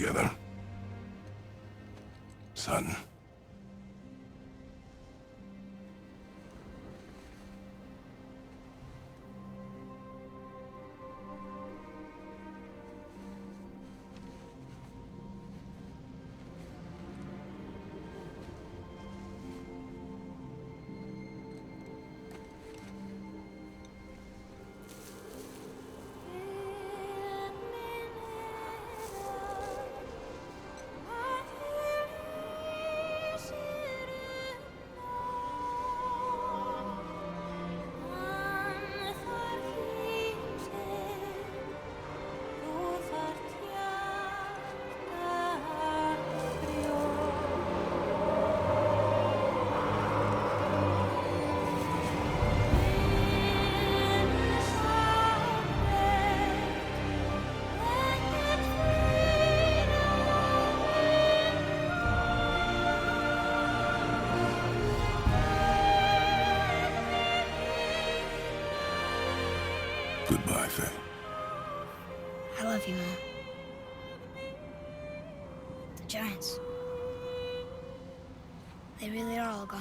together. Son. Goodbye, Faye. I love you, Mom. The Giants. They really are all gone.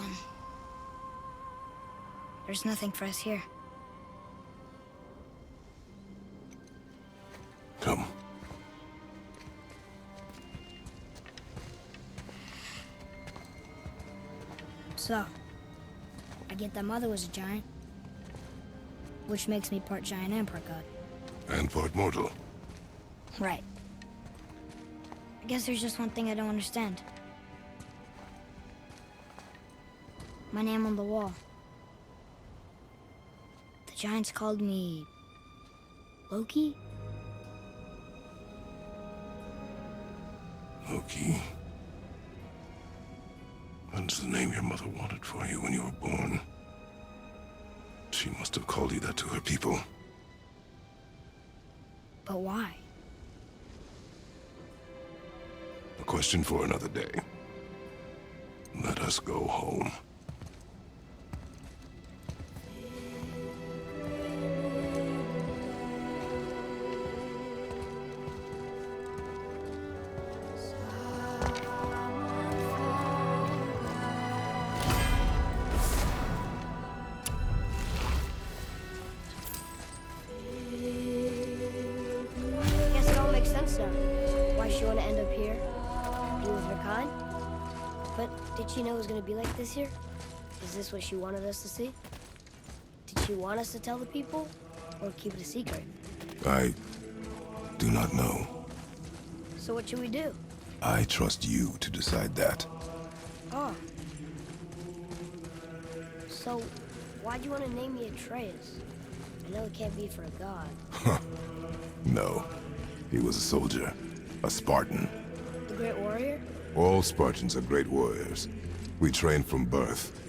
There's nothing for us here. Come. So, I get that Mother was a giant, which makes me part giant and part god. And part mortal. Right. I guess there's just one thing I don't understand. My name on the wall. The Giants called me... Loki? Loki. That's the name your mother wanted for you when you were born. She must have called you that to her people. But why? A question for another day. Let us go home. Guess it all makes sense now. Why she want to end up here? Be with her kind? But did she know it was going to be like this here? Is this what she wanted us to see? Did she want us to tell the people? Or keep it a secret? I do not know. So what should we do? I trust you to decide that. Oh. So, why'd you want to name me Atreus? I know it can't be for a god. No. He was a soldier. A Spartan. The Great Warrior? All Spartans are great warriors. We trained from birth.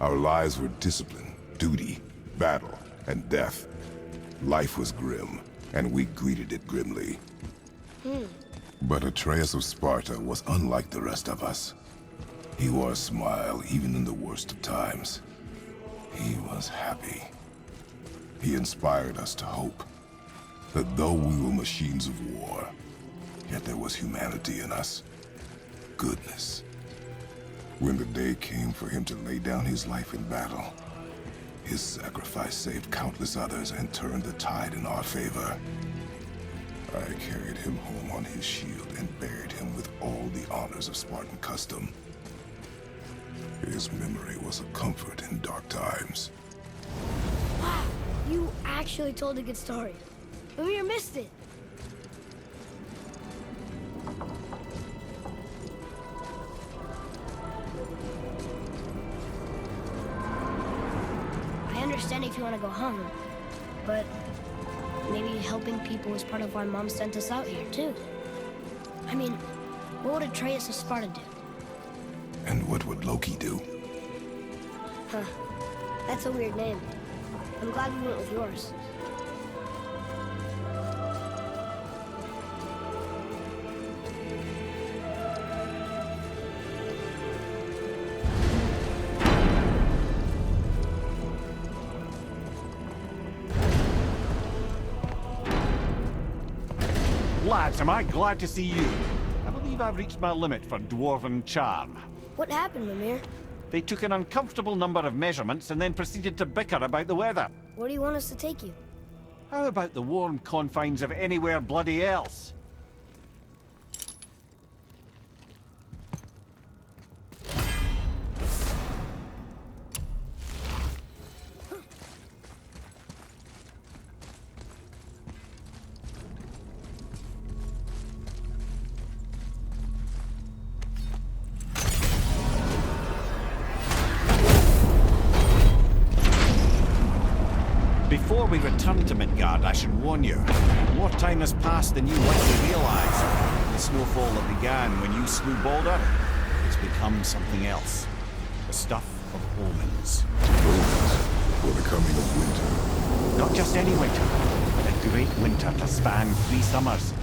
Our lives were discipline, duty, battle, and death. Life was grim, and we greeted it grimly. But Atreus of Sparta was unlike the rest of us. He wore a smile even in the worst of times. He was happy. He inspired us to hope that though we were machines of war, yet there was humanity in us. Goodness. When the day came for him to lay down his life in battle, his sacrifice saved countless others and turned the tide in our favor. I carried him home on his shield and buried him with all the honors of Spartan custom. His memory was a comfort in dark times. Wow, you actually told a good story. Mimir missed it. I understand if you want to go home, but maybe helping people is part of why Mom sent us out here, too. I mean, what would Atreus of Sparta do? And what would Loki do? Huh. That's a weird name. I'm glad we went with yours. Lads, am I glad to see you. believe I've reached my limit for dwarven charm. What happened, Mimir? They took an uncomfortable number of measurements and then proceeded to bicker about the weather. Where do you want us to take you? How about the warm confines of anywhere bloody else? Before we return to Midgard, I should warn you. More time has passed than you likely realize. The snowfall that began when you slew Baldur has become something else. The stuff of omens. Omens for the coming of winter. Not just any winter, but a great winter to span 3 summers.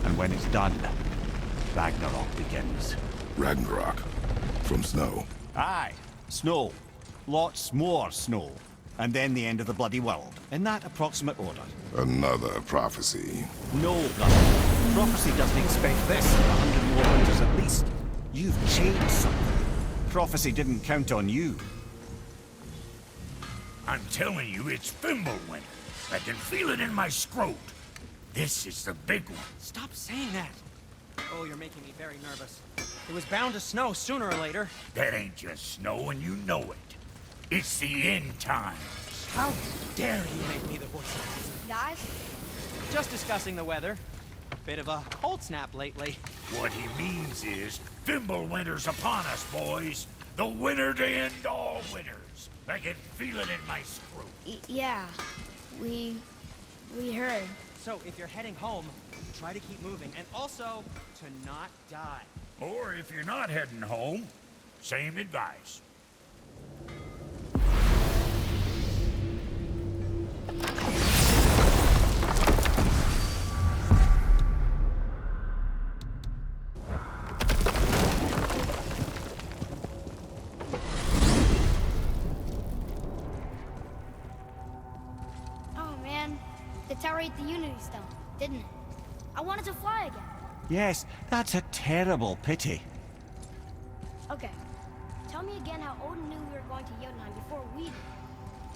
And when it's done, Ragnarok begins. Ragnarok. From snow. Aye, snow. Lots more snow. And then the end of the bloody world, in that approximate order. Another prophecy. No, brother. Prophecy doesn't expect this, 100 more winters at least. You've changed something. Prophecy didn't count on you. I'm telling you, it's Fimbulwinter. I can feel it in my scrot. This is the big one. Stop saying that. Oh, you're making me very nervous. It was bound to snow sooner or later. That ain't just snow, and you know it. It's the end times. How dare you make me the voice of reason? Guys? Just discussing the weather. Bit of a cold snap lately. What he means is, Fimbulwinter's upon us, boys. The winter to end all winters. I can feel it in my scrot. Yeah. We heard. So if you're heading home, try to keep moving. And also, to not die. Or if you're not heading home, same advice. Oh, man. The tower ate the Unity Stone, didn't it? I wanted to fly again. Yes, that's a terrible pity. Okay. Tell me again how Odin knew we were going to Jotunheim before we did.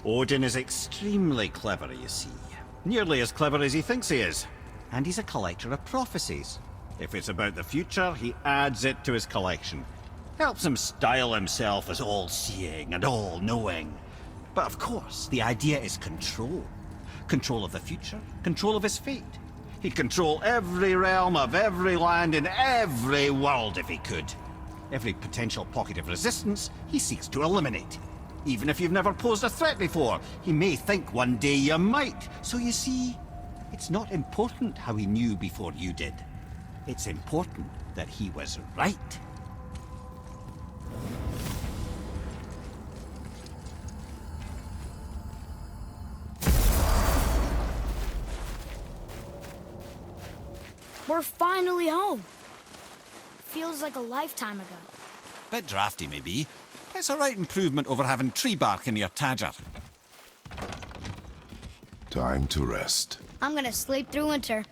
Odin is extremely clever, you see. Nearly as clever as he thinks he is. And he's a collector of prophecies. If it's about the future, he adds it to his collection. Helps him style himself as all-seeing and all-knowing. But of course, the idea is control. Control of the future, control of his fate. He'd control every realm of every land in every world if he could. Every potential pocket of resistance, he seeks to eliminate. Even if you've never posed a threat before, he may think one day you might. So you see, it's not important how he knew before you did. It's important that he was right. We're finally home. Feels like a lifetime ago. Bit drafty, maybe. It's a right improvement over having tree bark in your Tadger. Time to rest. I'm gonna sleep through winter.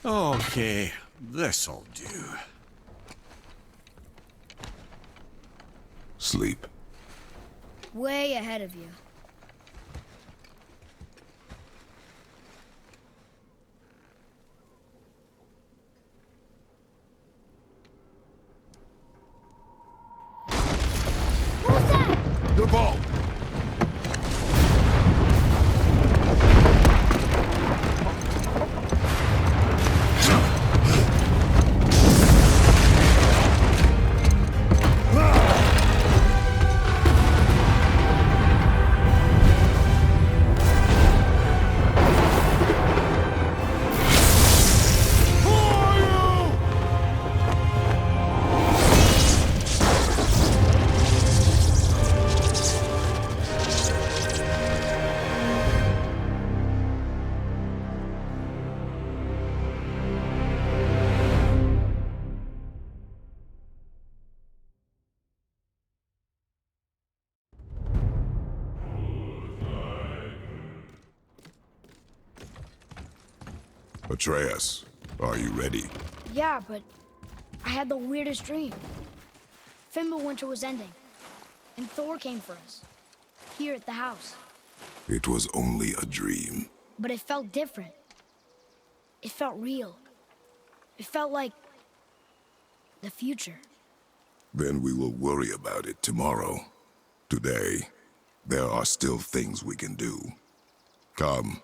Okay, this'll do. Sleep. Way ahead of you. The ball! Atreus, are you ready? Yeah, but I had the weirdest dream. Fimbulwinter was ending, and Thor came for us. Here at the house. It was only a dream. But it felt different. It felt real. It felt like the future. Then we will worry about it tomorrow. Today, there are still things we can do. Come.